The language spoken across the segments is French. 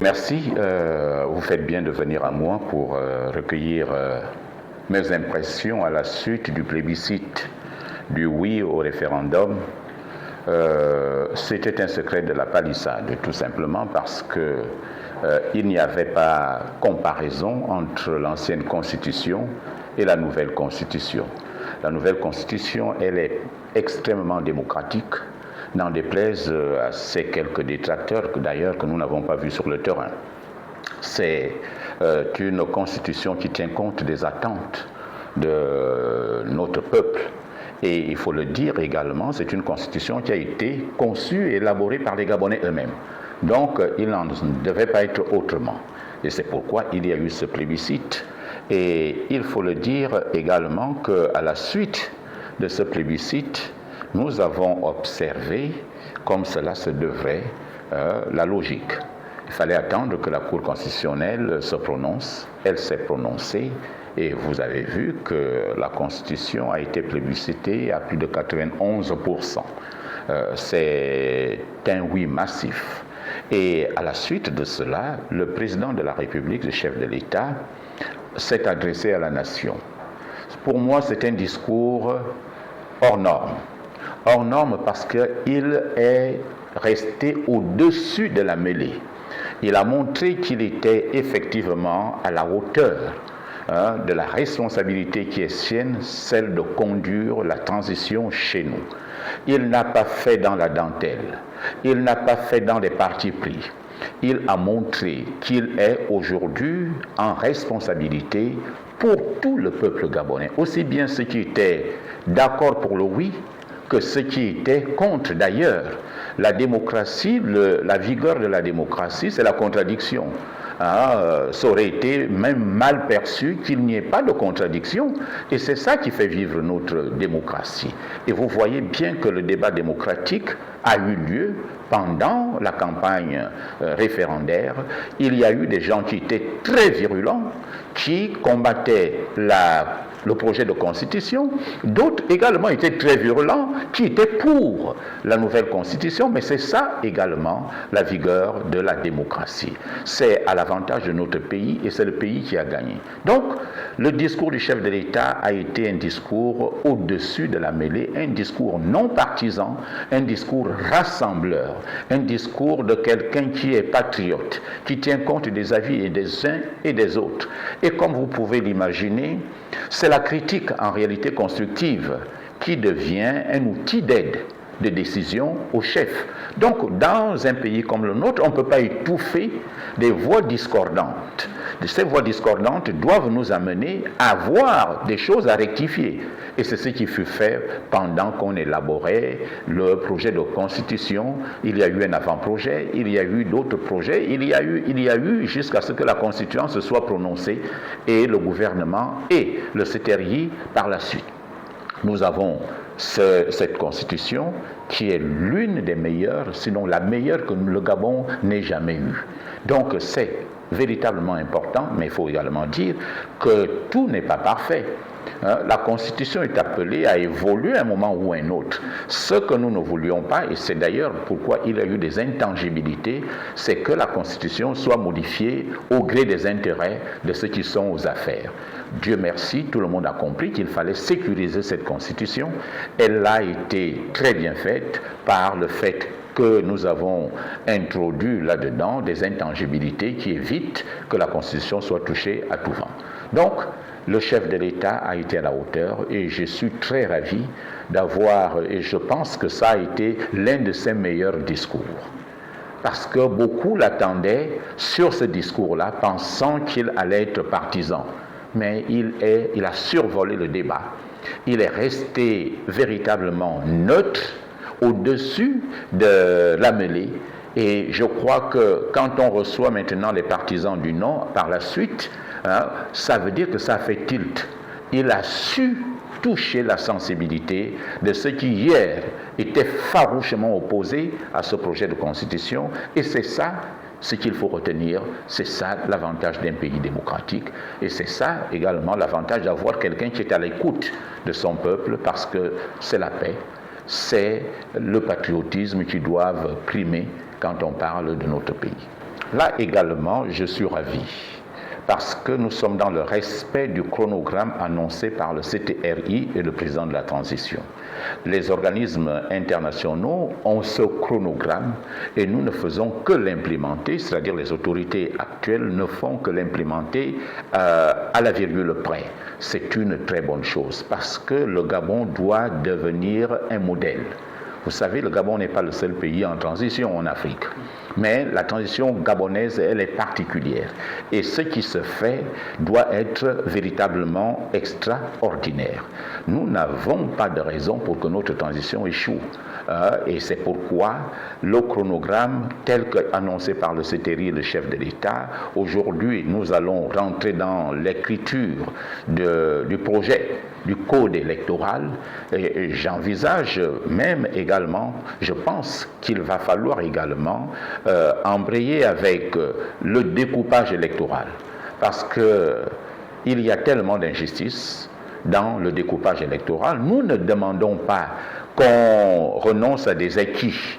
merci. Vous faites bien de venir à moi pour recueillir mes impressions à la suite du plébiscite du oui au référendum. C'était un secret de la palissade, tout simplement parce que il n'y avait pas comparaison entre l'ancienne constitution et la nouvelle constitution. La nouvelle constitution, elle est extrêmement démocratique, n'en déplaise à ces quelques détracteurs d'ailleurs que nous n'avons pas vus sur le terrain. C'est une constitution qui tient compte des attentes de notre peuple. Et il faut le dire également, c'est une constitution qui a été conçue et élaborée par les Gabonais eux-mêmes. Donc, il n'en devait pas être autrement. Et c'est pourquoi il y a eu ce plébiscite. Et il faut le dire également qu'à la suite de ce plébiscite, nous avons observé, comme cela se devrait, la logique. Il fallait attendre que la Cour constitutionnelle se prononce. Elle s'est prononcée. Et vous avez vu que la Constitution a été plébiscitée à plus de 91%. C'est un oui massif. Et à la suite de cela, le président de la République, le chef de l'État, s'est adressé à la nation. Pour moi, c'est un discours hors norme. Hors norme parce qu'il est resté au-dessus de la mêlée. Il a montré qu'il était effectivement à la hauteur de la responsabilité qui est sienne, celle de conduire la transition chez nous. Il n'a pas fait dans la dentelle, il n'a pas fait dans les partis pris. Il a montré qu'il est aujourd'hui en responsabilité pour tout le peuple gabonais, aussi bien ceux qui étaient d'accord pour le oui que ceux qui étaient contre. D'ailleurs, la démocratie, la vigueur de la démocratie, c'est la contradiction. Ça aurait été même mal perçu qu'il n'y ait pas de contradiction. Et c'est ça qui fait vivre notre démocratie. Et vous voyez bien que le débat démocratique a eu lieu pendant la campagne référendaire. Il y a eu des gens qui étaient très virulents, qui combattaient le projet de constitution. D'autres également étaient très virulents, qui étaient pour la nouvelle constitution, mais c'est ça également la vigueur de la démocratie. C'est à l'avantage de notre pays et c'est le pays qui a gagné. Donc, le discours du chef de l'État a été un discours au-dessus de la mêlée, un discours non partisan, un discours rassembleur, un discours de quelqu'un qui est patriote, qui tient compte des avis des uns et des autres. Et comme vous pouvez l'imaginer, c'est la critique en réalité constructive qui devient un outil d'aide de décision au chef. Donc, dans un pays comme le nôtre, on ne peut pas étouffer des voix discordantes. Ces voix discordantes doivent nous amener à voir des choses à rectifier. Et c'est ce qui fut fait pendant qu'on élaborait le projet de constitution. Il y a eu un avant-projet, il y a eu d'autres projets, il y a eu jusqu'à ce que la constitution se soit prononcée et le gouvernement et le CTRI par la suite. Nous avons cette constitution qui est l'une des meilleures, sinon la meilleure que le Gabon n'ait jamais eue. Donc c'est véritablement important, mais il faut également dire que tout n'est pas parfait. La Constitution est appelée à évoluer à un moment ou à un autre. Ce que nous ne voulions pas, et c'est d'ailleurs pourquoi il y a eu des intangibilités, c'est que la Constitution soit modifiée au gré des intérêts de ceux qui sont aux affaires. Dieu merci, tout le monde a compris qu'il fallait sécuriser cette Constitution. Elle a été très bien faite par le fait que nous avons introduit là-dedans des intangibilités qui évitent que la Constitution soit touchée à tout vent. Donc, le chef de l'État a été à la hauteur et je suis très ravi d'avoir, et je pense que ça a été l'un de ses meilleurs discours. Parce que beaucoup l'attendaient sur ce discours-là, pensant qu'il allait être partisan. Mais il a survolé le débat. Il est resté véritablement neutre au-dessus de la mêlée. Et je crois que quand on reçoit maintenant les partisans du non, par la suite, ça veut dire que ça a fait tilt. Il a su toucher la sensibilité de ceux qui hier étaient farouchement opposés à ce projet de constitution. Et c'est ça ce qu'il faut retenir, c'est ça l'avantage d'un pays démocratique. Et c'est ça également l'avantage d'avoir quelqu'un qui est à l'écoute de son peuple, parce que c'est la paix, c'est le patriotisme qui doivent primer quand on parle de notre pays. Là également, je suis ravi parce que nous sommes dans le respect du chronogramme annoncé par le CTRI et le président de la transition. Les organismes internationaux ont ce chronogramme et nous ne faisons que l'implémenter, c'est-à-dire les autorités actuelles ne font que l'implémenter à la virgule près. C'est une très bonne chose parce que le Gabon doit devenir un modèle. Vous savez, le Gabon n'est pas le seul pays en transition en Afrique. Mais la transition gabonaise, elle est particulière. Et ce qui se fait doit être véritablement extraordinaire. Nous n'avons pas de raison pour que notre transition échoue. Et c'est pourquoi le chronogramme tel qu'annoncé par le CTRI, le chef de l'État, aujourd'hui nous allons rentrer dans l'écriture du projet du code électoral et j'envisage même également, je pense qu'il va falloir également embrayer avec le découpage électoral parce qu'il y a tellement d'injustices dans le découpage électoral. Nous ne demandons pas qu'on renonce à des acquis.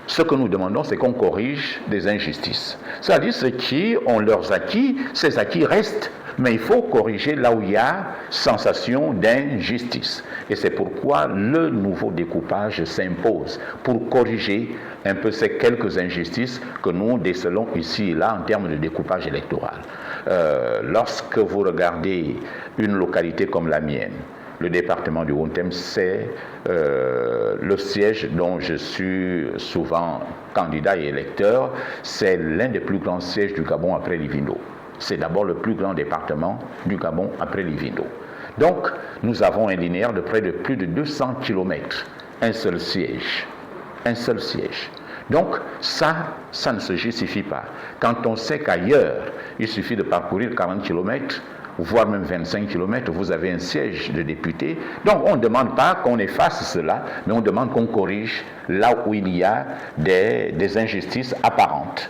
Ce que nous demandons, c'est qu'on corrige des injustices. C'est-à-dire ceux qui ont leurs acquis, ces acquis restent, mais il faut corriger là où il y a sensation d'injustice. Et c'est pourquoi le nouveau découpage s'impose pour corriger un peu ces quelques injustices que nous décelons ici et là en termes de découpage électoral. Lorsque vous regardez une localité comme la mienne, le département du Haut-Tem, c'est le siège dont je suis souvent candidat et électeur. C'est l'un des plus grands sièges du Gabon après Livino. C'est d'abord le plus grand département du Gabon après Livino. Donc, nous avons un linéaire de près de plus de 200 km. Un seul siège. Un seul siège. Donc, ça ne se justifie pas. Quand on sait qu'ailleurs, il suffit de parcourir 40 km, voire même 25 km, vous avez un siège de député. Donc on ne demande pas qu'on efface cela, mais on demande qu'on corrige là où il y a des injustices apparentes.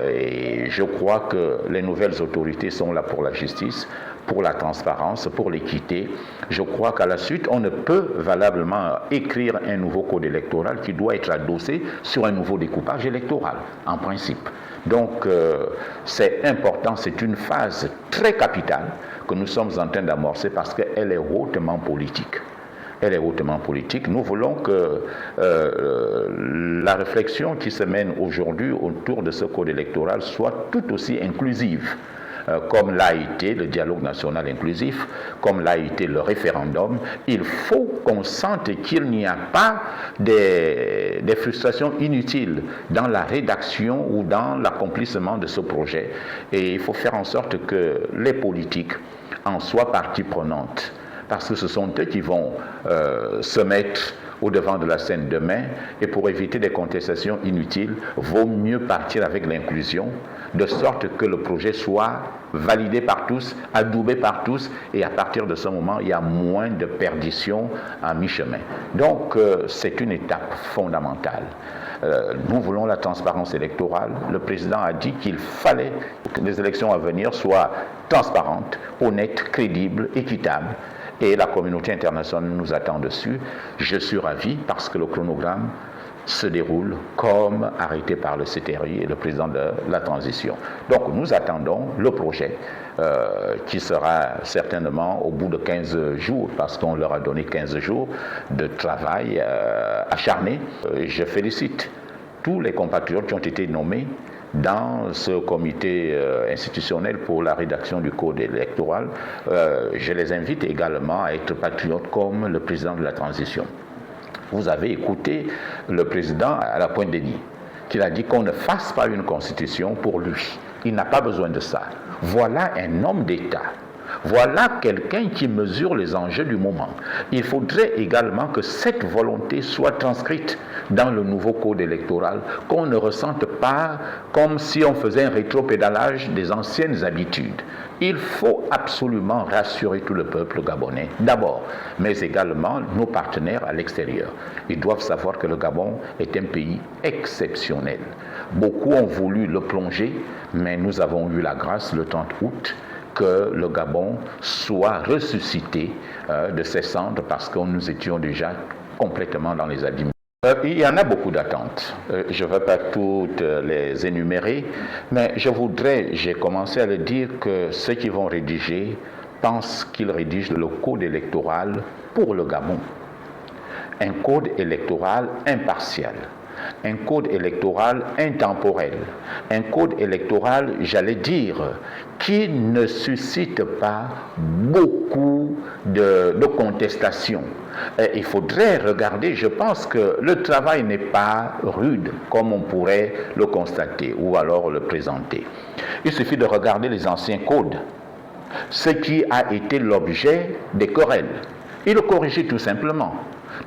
Et je crois que les nouvelles autorités sont là pour la justice, pour la transparence, pour l'équité. Je crois qu'à la suite, on ne peut valablement écrire un nouveau code électoral qui doit être adossé sur un nouveau découpage électoral, en principe. Donc, c'est important, c'est une phase très capitale que nous sommes en train d'amorcer parce qu'elle est hautement politique. Elle est hautement politique. Nous voulons que la réflexion qui se mène aujourd'hui autour de ce code électoral soit tout aussi inclusive. Comme l'a été le dialogue national inclusif, comme l'a été le référendum, il faut qu'on sente qu'il n'y a pas des frustrations inutiles dans la rédaction ou dans l'accomplissement de ce projet. Et il faut faire en sorte que les politiques en soient partie prenante, parce que ce sont eux qui vont se mettre au devant de la scène demain, et pour éviter des contestations inutiles, vaut mieux partir avec l'inclusion, de sorte que le projet soit validé par tous, adoubé par tous, et à partir de ce moment, il y a moins de perditions à mi-chemin. Donc, c'est une étape fondamentale. Nous voulons la transparence électorale. Le président a dit qu'il fallait que les élections à venir soient transparentes, honnêtes, crédibles, équitables. Et la communauté internationale nous attend dessus. Je suis ravi parce que le chronogramme se déroule comme arrêté par le CTRI et le président de la transition. Donc nous attendons le projet qui sera certainement au bout de 15 jours, parce qu'on leur a donné 15 jours de travail acharné. Je félicite tous les compatriotes qui ont été nommés dans ce comité institutionnel pour la rédaction du code électoral. Je les invite également à être patriotes comme le président de la transition. Vous avez écouté le président à la Pointe-Denis, qui a dit qu'on ne fasse pas une constitution pour lui. Il n'a pas besoin de ça. Voilà un homme d'État. Voilà quelqu'un qui mesure les enjeux du moment. Il faudrait également que cette volonté soit transcrite dans le nouveau code électoral, qu'on ne ressente pas comme si on faisait un rétropédalage des anciennes habitudes. Il faut absolument rassurer tout le peuple gabonais, d'abord, mais également nos partenaires à l'extérieur. Ils doivent savoir que le Gabon est un pays exceptionnel. Beaucoup ont voulu le plonger, mais nous avons eu la grâce le 30 août que le Gabon soit ressuscité de ses cendres parce que nous étions déjà complètement dans les abîmes. Il y en a beaucoup d'attentes. Je ne vais pas toutes les énumérer, mais j'ai commencé à le dire, que ceux qui vont rédiger pensent qu'ils rédigent le code électoral pour le Gabon. Un code électoral impartial, un code électoral intemporel, un code électoral, j'allais dire, qui ne suscite pas beaucoup de contestation. Il faudrait regarder, je pense que le travail n'est pas rude comme on pourrait le constater ou alors le présenter. Il suffit de regarder les anciens codes, ce qui a été l'objet des querelles, et le corriger tout simplement.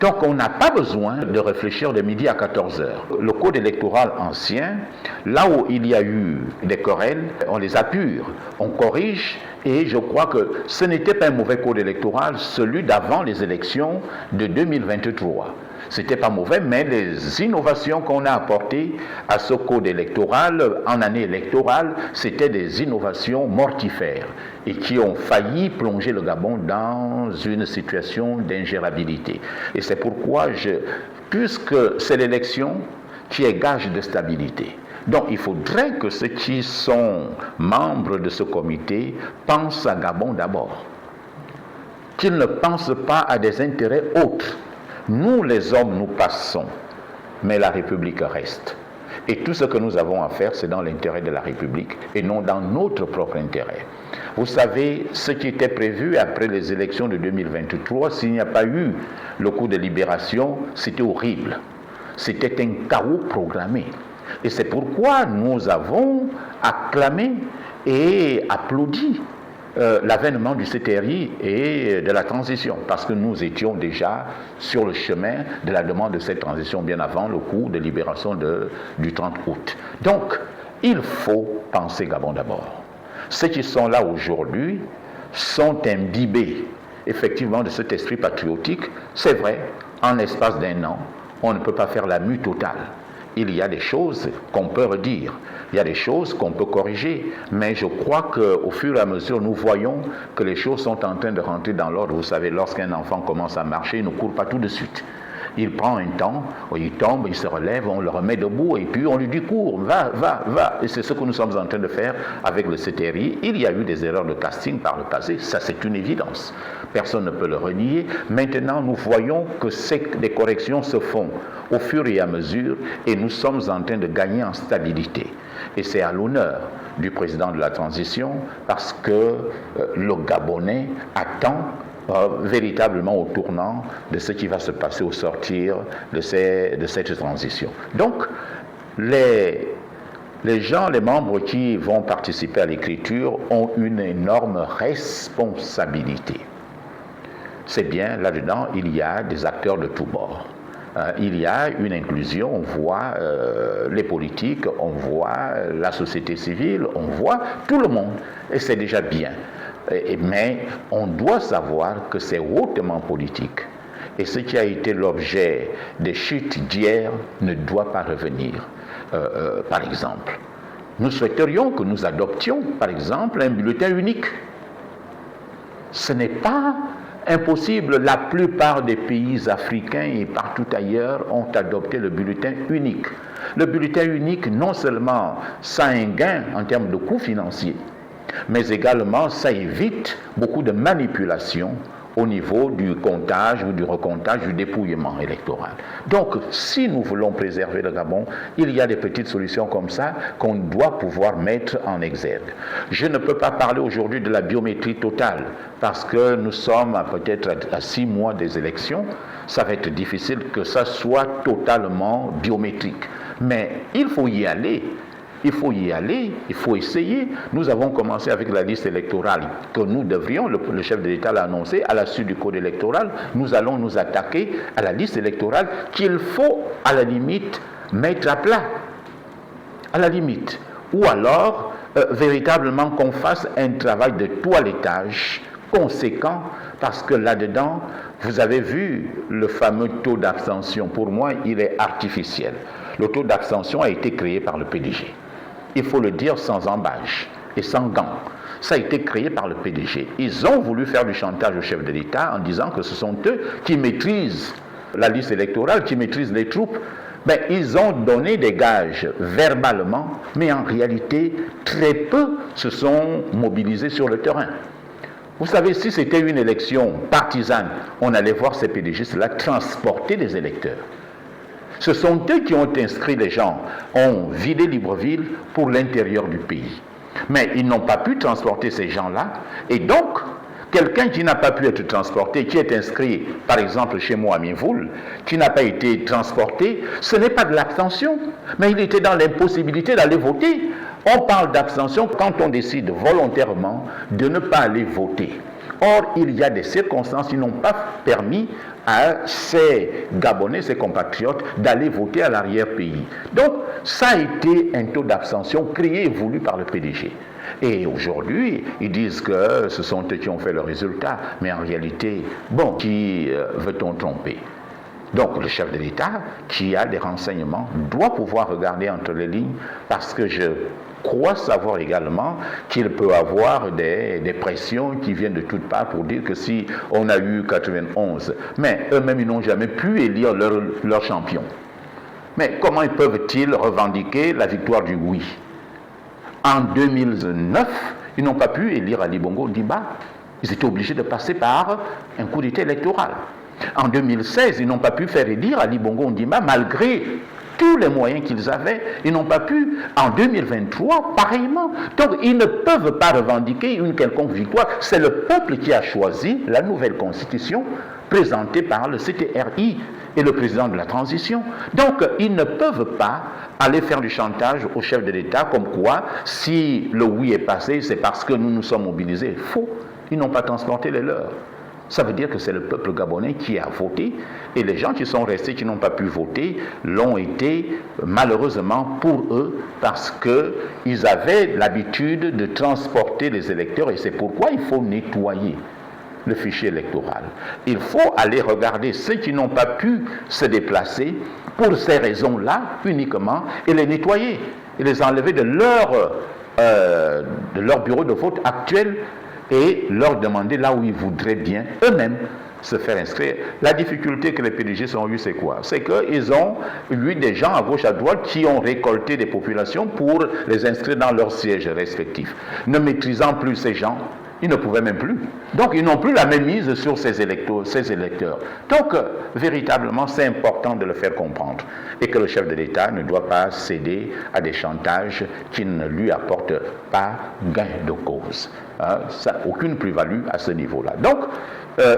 Donc on n'a pas besoin de réfléchir de midi à 14 heures. Le code électoral ancien, là où il y a eu des querelles, on les apure, on corrige, et je crois que ce n'était pas un mauvais code électoral, celui d'avant les élections de 2023. C'était pas mauvais, mais les innovations qu'on a apportées à ce code électoral en année électorale, c'était des innovations mortifères et qui ont failli plonger le Gabon dans une situation d'ingérabilité. Et c'est pourquoi, puisque c'est l'élection qui est gage de stabilité, donc il faudrait que ceux qui sont membres de ce comité pensent à Gabon d'abord, qu'ils ne pensent pas à des intérêts autres. Nous, les hommes, nous passons, mais la République reste. Et tout ce que nous avons à faire, c'est dans l'intérêt de la République et non dans notre propre intérêt. Vous savez, ce qui était prévu après les élections de 2023, s'il n'y a pas eu le coup de libération, c'était horrible. C'était un chaos programmé. Et c'est pourquoi nous avons acclamé et applaudi l'avènement du CTRI et de la transition, parce que nous étions déjà sur le chemin de la demande de cette transition bien avant le coup de libération du 30 août. Donc, il faut penser Gabon d'abord. Ceux qui sont là aujourd'hui sont imbibés effectivement de cet esprit patriotique. C'est vrai, en l'espace d'un an, on ne peut pas faire la mue totale. Il y a des choses qu'on peut redire, il y a des choses qu'on peut corriger, mais je crois qu'au fur et à mesure, nous voyons que les choses sont en train de rentrer dans l'ordre. Vous savez, lorsqu'un enfant commence à marcher, il ne court pas tout de suite. Il prend un temps, il tombe, il se relève, on le remet debout et puis on lui dit cours, va, va, va. Et c'est ce que nous sommes en train de faire avec le CTRI. Il y a eu des erreurs de casting par le passé, ça c'est une évidence. Personne ne peut le renier. Maintenant, nous voyons que des corrections se font au fur et à mesure et nous sommes en train de gagner en stabilité. Et c'est à l'honneur du président de la transition parce que le Gabonais attend véritablement au tournant de ce qui va se passer au sortir de cette transition. Donc, les gens, les membres qui vont participer à l'écriture ont une énorme responsabilité. C'est bien, là-dedans, il y a des acteurs de tous bords. Il y a une inclusion, on voit les politiques, on voit la société civile, on voit tout le monde, et c'est déjà bien. Mais on doit savoir que c'est hautement politique. Et ce qui a été l'objet des chutes d'hier ne doit pas revenir. Par exemple, nous souhaiterions que nous adoptions, par exemple, un bulletin unique. Ce n'est pas impossible. La plupart des pays africains et partout ailleurs ont adopté le bulletin unique. Le bulletin unique, non seulement ça a un gain en termes de coûts financiers, mais également ça évite beaucoup de manipulations au niveau du comptage ou du recomptage, du dépouillement électoral. Donc, si nous voulons préserver le Gabon, il y a des petites solutions comme ça qu'on doit pouvoir mettre en exergue. Je ne peux pas parler aujourd'hui de la biométrie totale parce que nous sommes peut-être à 6 mois des élections. Ça va être difficile que ça soit totalement biométrique. Mais il faut y aller. Il faut y aller, il faut essayer. Nous avons commencé avec la liste électorale que nous devrions, le chef de l'État l'a annoncé, à la suite du code électoral, nous allons nous attaquer à la liste électorale qu'il faut, à la limite, mettre à plat. À la limite. Ou alors, véritablement qu'on fasse un travail de toilettage conséquent, parce que là-dedans, vous avez vu le fameux taux d'abstention. Pour moi, il est artificiel. Le taux d'abstention a été créé par le PDG. Il faut le dire sans embâche et sans gants. Ça a été créé par le PDG. Ils ont voulu faire du chantage au chef de l'État en disant que ce sont eux qui maîtrisent la liste électorale, qui maîtrise les troupes, ben, ils ont donné des gages verbalement, mais en réalité, très peu se sont mobilisés sur le terrain. Vous savez, si c'était une élection partisane, on allait voir ces PDGistes-là transporter des électeurs. Ce sont eux qui ont inscrit les gens, ont vidé Libreville pour l'intérieur du pays. Mais ils n'ont pas pu transporter ces gens-là, et donc, quelqu'un qui n'a pas pu être transporté, qui est inscrit, par exemple, chez moi à Mivoul, qui n'a pas été transporté, ce n'est pas de l'abstention, mais il était dans l'impossibilité d'aller voter. On parle d'abstention quand on décide volontairement de ne pas aller voter. Or, il y a des circonstances qui n'ont pas permis à ces Gabonais, ces compatriotes, d'aller voter à l'arrière-pays. Donc, ça a été un taux d'abstention créé et voulu par le PDG. Et aujourd'hui, ils disent que ce sont eux qui ont fait le résultat. Mais en réalité, bon, qui veut-on tromper? Donc le chef de l'État, qui a des renseignements, doit pouvoir regarder entre les lignes, parce que je crois savoir également qu'il peut avoir des pressions qui viennent de toutes parts pour dire que si on a eu 91, mais eux-mêmes ils n'ont jamais pu élire leur champion. Mais comment peuvent-ils revendiquer la victoire du oui? En 2009, ils n'ont pas pu élire Ali Bongo Ondimba. Ils étaient obligés de passer par un coup d'État électoral. En 2016, ils n'ont pas pu faire élire Ali Bongo Ondimba malgré tous les moyens qu'ils avaient. Ils n'ont pas pu. En 2023, pareillement. Donc, ils ne peuvent pas revendiquer une quelconque victoire. C'est le peuple qui a choisi la nouvelle constitution présentée par le CTRI et le président de la transition. Donc, ils ne peuvent pas aller faire du chantage au chef de l'État comme quoi, si le oui est passé, c'est parce que nous nous sommes mobilisés. Faux. Ils n'ont pas transporté les leurs. Ça veut dire que c'est le peuple gabonais qui a voté, et les gens qui sont restés, qui n'ont pas pu voter, l'ont été malheureusement pour eux, parce qu'ils avaient l'habitude de transporter les électeurs, et c'est pourquoi il faut nettoyer le fichier électoral. Il faut aller regarder ceux qui n'ont pas pu se déplacer pour ces raisons-là uniquement, et les nettoyer, et les enlever de leur bureau de vote actuel, et leur demander là où ils voudraient bien eux-mêmes se faire inscrire. La difficulté que les PDG ont eue, c'est quoi? C'est qu'ils ont eu des gens à gauche, à droite qui ont récolté des populations pour les inscrire dans leurs sièges respectifs. Ne maîtrisant plus ces gens, ils ne pouvaient même plus. Donc, ils n'ont plus la même mise sur ces électeurs. Donc, véritablement, c'est important de le faire comprendre. Et que le chef de l'État ne doit pas céder à des chantages qui ne lui apportent pas gain de cause. Ça n'a aucune plus-value à ce niveau-là. Donc,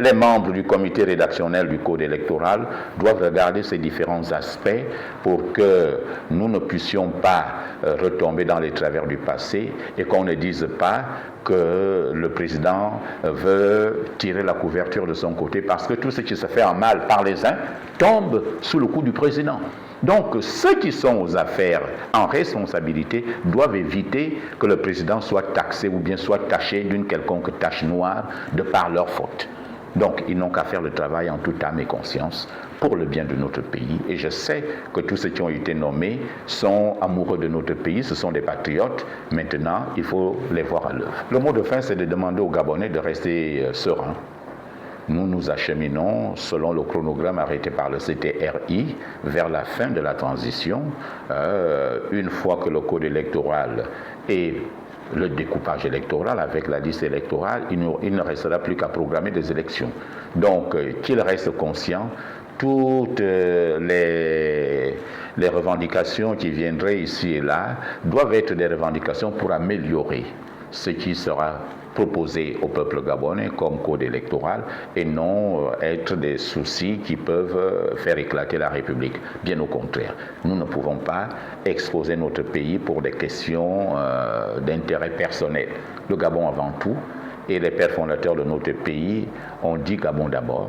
les membres du comité rédactionnel du Code électoral doivent regarder ces différents aspects pour que nous ne puissions pas retomber dans les travers du passé et qu'on ne dise pas que le président veut tirer la couverture de son côté parce que tout ce qui se fait en mal par les uns tombe sous le coup du président. Donc, ceux qui sont aux affaires en responsabilité doivent éviter que le président soit taxé ou bien soit taché d'une quelconque tache noire de par leur faute. Donc, ils n'ont qu'à faire le travail en toute âme et conscience pour le bien de notre pays. Et je sais que tous ceux qui ont été nommés sont amoureux de notre pays, ce sont des patriotes. Maintenant, il faut les voir à l'œuvre. Le mot de fin, c'est de demander aux Gabonais de rester sereins. Nous nous acheminons, selon le chronogramme arrêté par le CTRI, vers la fin de la transition. Une fois que le code électoral et le découpage électoral avec la liste électorale, il ne restera plus qu'à programmer des élections. Donc, qu'ils restent conscients, toutes les revendications qui viendraient ici et là doivent être des revendications pour améliorer ce qui sera proposé au peuple gabonais comme code électoral et non être des soucis qui peuvent faire éclater la République. Bien au contraire, nous ne pouvons pas exposer notre pays pour des questions d'intérêt personnel. Le Gabon avant tout, et les pères fondateurs de notre pays ont dit Gabon d'abord.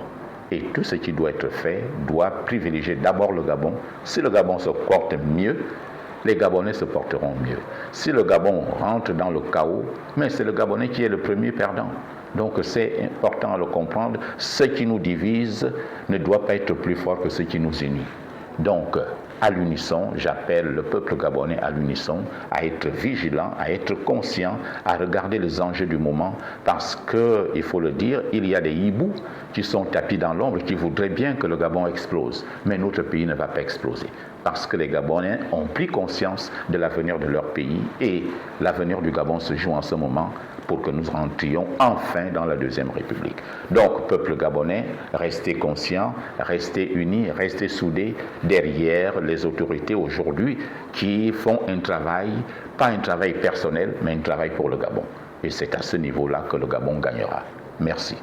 Et tout ce qui doit être fait doit privilégier d'abord le Gabon. Si le Gabon se porte mieux, les Gabonais se porteront mieux. Si le Gabon rentre dans le chaos, mais c'est le Gabonais qui est le premier perdant. Donc c'est important à le comprendre. Ce qui nous divise ne doit pas être plus fort que ce qui nous unit. Donc à l'unisson, j'appelle le peuple gabonais à l'unisson, à être vigilant, à être conscient, à regarder les enjeux du moment, parce que, il faut le dire, il y a des hiboux qui sont tapis dans l'ombre, qui voudraient bien que le Gabon explose. Mais notre pays ne va pas exploser, parce que les Gabonais ont pris conscience de l'avenir de leur pays, et l'avenir du Gabon se joue en ce moment pour que nous rentrions enfin dans la Deuxième République. Donc, peuple gabonais, restez conscients, restez unis, restez soudés derrière les autorités aujourd'hui qui font un travail, pas un travail personnel, mais un travail pour le Gabon. Et c'est à ce niveau-là que le Gabon gagnera. Merci.